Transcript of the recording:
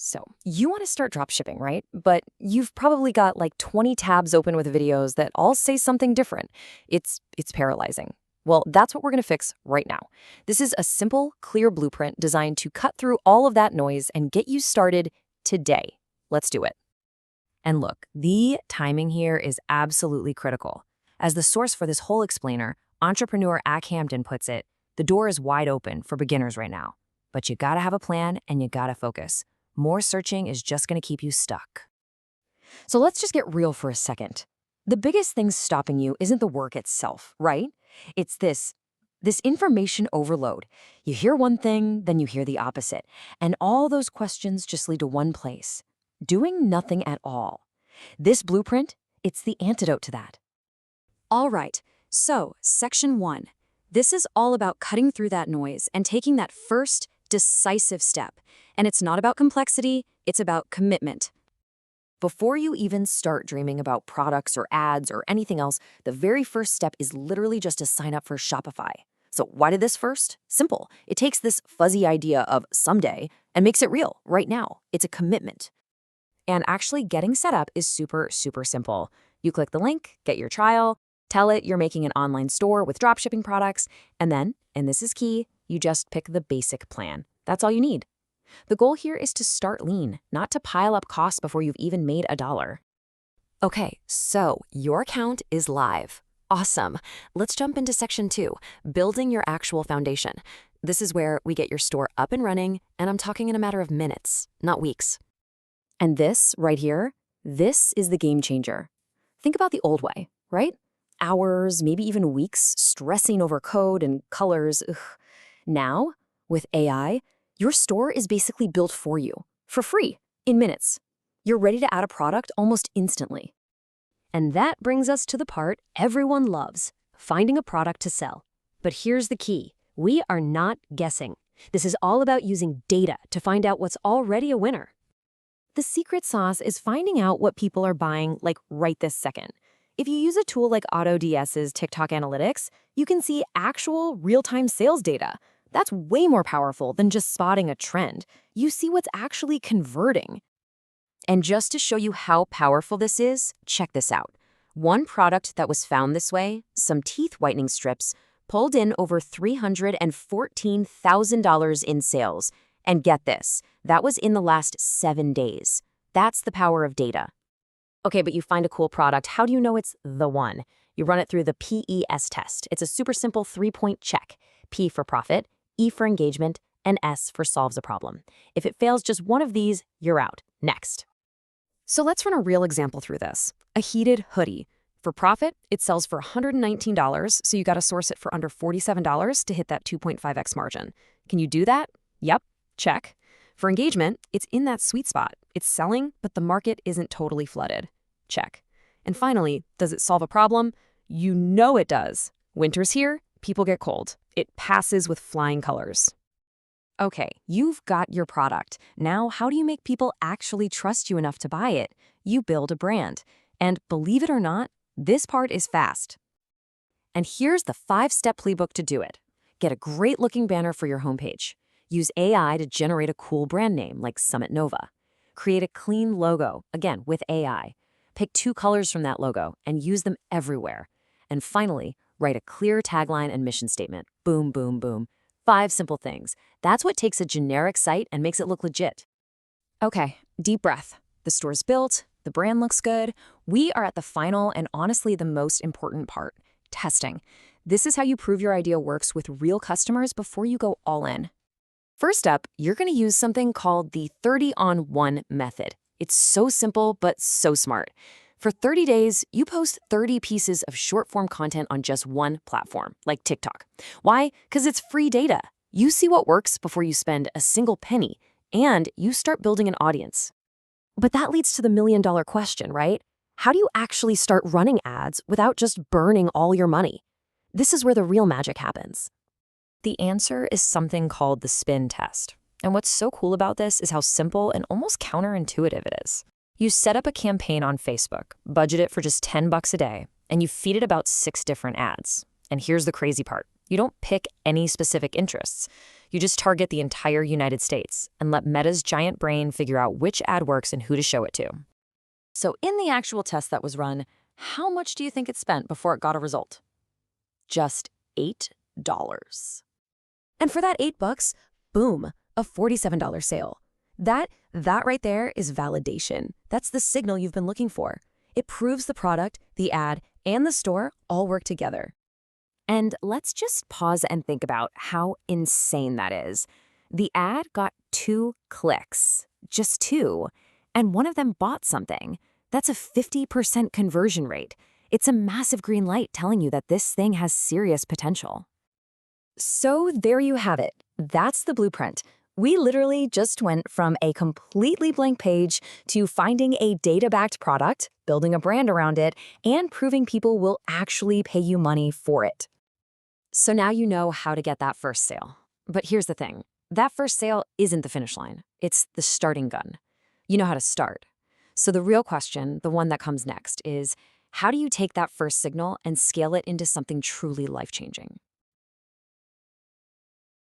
So, you want to start dropshipping, right? But you've probably got like 20 tabs open with videos that all say something different. It's paralyzing. Well, that's what we're going to fix right now. This is a simple, clear blueprint designed to cut through all of that noise and get you started today. Let's do it. And look, the timing here is absolutely critical. As the source for this whole explainer, entrepreneur Ack Hamden puts it, the door is wide open for beginners right now. But you gotta have a plan and you gotta focus. More searching is just going to keep you stuck. So let's just get real for a second. The biggest thing stopping you isn't the work itself, right? It's this information overload. You hear one thing, then you hear the opposite. And all those questions just lead to one place. Doing nothing at all. This blueprint, it's the antidote to that. All right, so section 1. This is all about cutting through that noise and taking that first decisive step. And it's not about complexity, it's about commitment. Before you even start dreaming about products or ads or anything else, the very first step is literally just to sign up for Shopify. So why did this first? Simple. It takes this fuzzy idea of someday and makes it real right now. It's a commitment. And actually getting set up is super, super simple. You click the link, get your trial, tell it you're making an online store with dropshipping products, and then, and this is key, you just pick the basic plan. That's all you need. The goal here is to start lean, not to pile up costs before you've even made $1. Okay, so your account is live. Awesome. Let's jump into section 2, building your actual foundation. This is where we get your store up and running, and I'm talking in a matter of minutes, not weeks. And this right here, this is the game changer. Think about the old way, right? Hours, maybe even weeks, stressing over code and colors. Ugh. Now, with AI, your store is basically built for you, for free, in minutes. You're ready to add a product almost instantly. And that brings us to the part everyone loves, finding a product to sell. But here's the key. We are not guessing. This is all about using data to find out what's already a winner. The secret sauce is finding out what people are buying, like right this second. If you use a tool like AutoDS's TikTok Analytics, you can see actual real-time sales data. That's way more powerful than just spotting a trend. You see what's actually converting. And just to show you how powerful this is, check this out. One product that was found this way, some teeth whitening strips, pulled in over $314,000 in sales. And get this, that was in the last 7 days. That's the power of data. Okay, but you find a cool product. How do you know it's the one? You run it through the PES test. It's a super simple 3-point check. P for profit, E for engagement, and S for solves a problem. If it fails just one of these, you're out. Next. So let's run a real example through this. A heated hoodie. For profit, it sells for $119, so you got to source it for under $47 to hit that 2.5x margin. Can you do that? Yep, check. For engagement, it's in that sweet spot. It's selling, but the market isn't totally flooded. Check. And finally, does it solve a problem? You know it does. Winter's here, people get cold. It passes with flying colors. Okay, you've got your product. Now, how do you make people actually trust you enough to buy it? You build a brand. And believe it or not, this part is fast. And here's the 5-step playbook to do it. Get a great-looking banner for your homepage. Use AI to generate a cool brand name like Summit Nova. Create a clean logo, again, with AI. Pick 2 colors from that logo and use them everywhere. And finally, write a clear tagline and mission statement. Boom, boom, boom. 5 simple things. That's what takes a generic site and makes it look legit. Okay, deep breath. The store's built, the brand looks good. We are at the final and honestly the most important part, testing. This is how you prove your idea works with real customers before you go all in. First up, you're going to use something called the 30-on-1 method. It's so simple, but so smart. For 30 days, you post 30 pieces of short-form content on just one platform, like TikTok. Why? Because it's free data. You see what works before you spend a single penny, and you start building an audience. But that leads to the million-dollar question, right? How do you actually start running ads without just burning all your money? This is where the real magic happens. The answer is something called the spin test. And what's so cool about this is how simple and almost counterintuitive it is. You set up a campaign on Facebook, budget it for just $10 a day, and you feed it about 6 different ads. And here's the crazy part. You don't pick any specific interests. You just target the entire United States and let Meta's giant brain figure out which ad works and who to show it to. So in the actual test that was run, how much do you think it spent before it got a result? Just $8. And for that $8, boom, a $47 sale. That right there is validation. That's the signal you've been looking for. It proves the product, the ad, and the store all work together. And let's just pause and think about how insane that is. The ad got 2 clicks, just 2, and one of them bought something. That's a 50% conversion rate. It's a massive green light telling you that this thing has serious potential. So there you have it. That's the blueprint. We literally just went from a completely blank page to finding a data-backed product, building a brand around it, and proving people will actually pay you money for it. So now you know how to get that first sale. But here's the thing. That first sale isn't the finish line. It's the starting gun. You know how to start. So the real question, the one that comes next, is how do you take that first signal and scale it into something truly life-changing?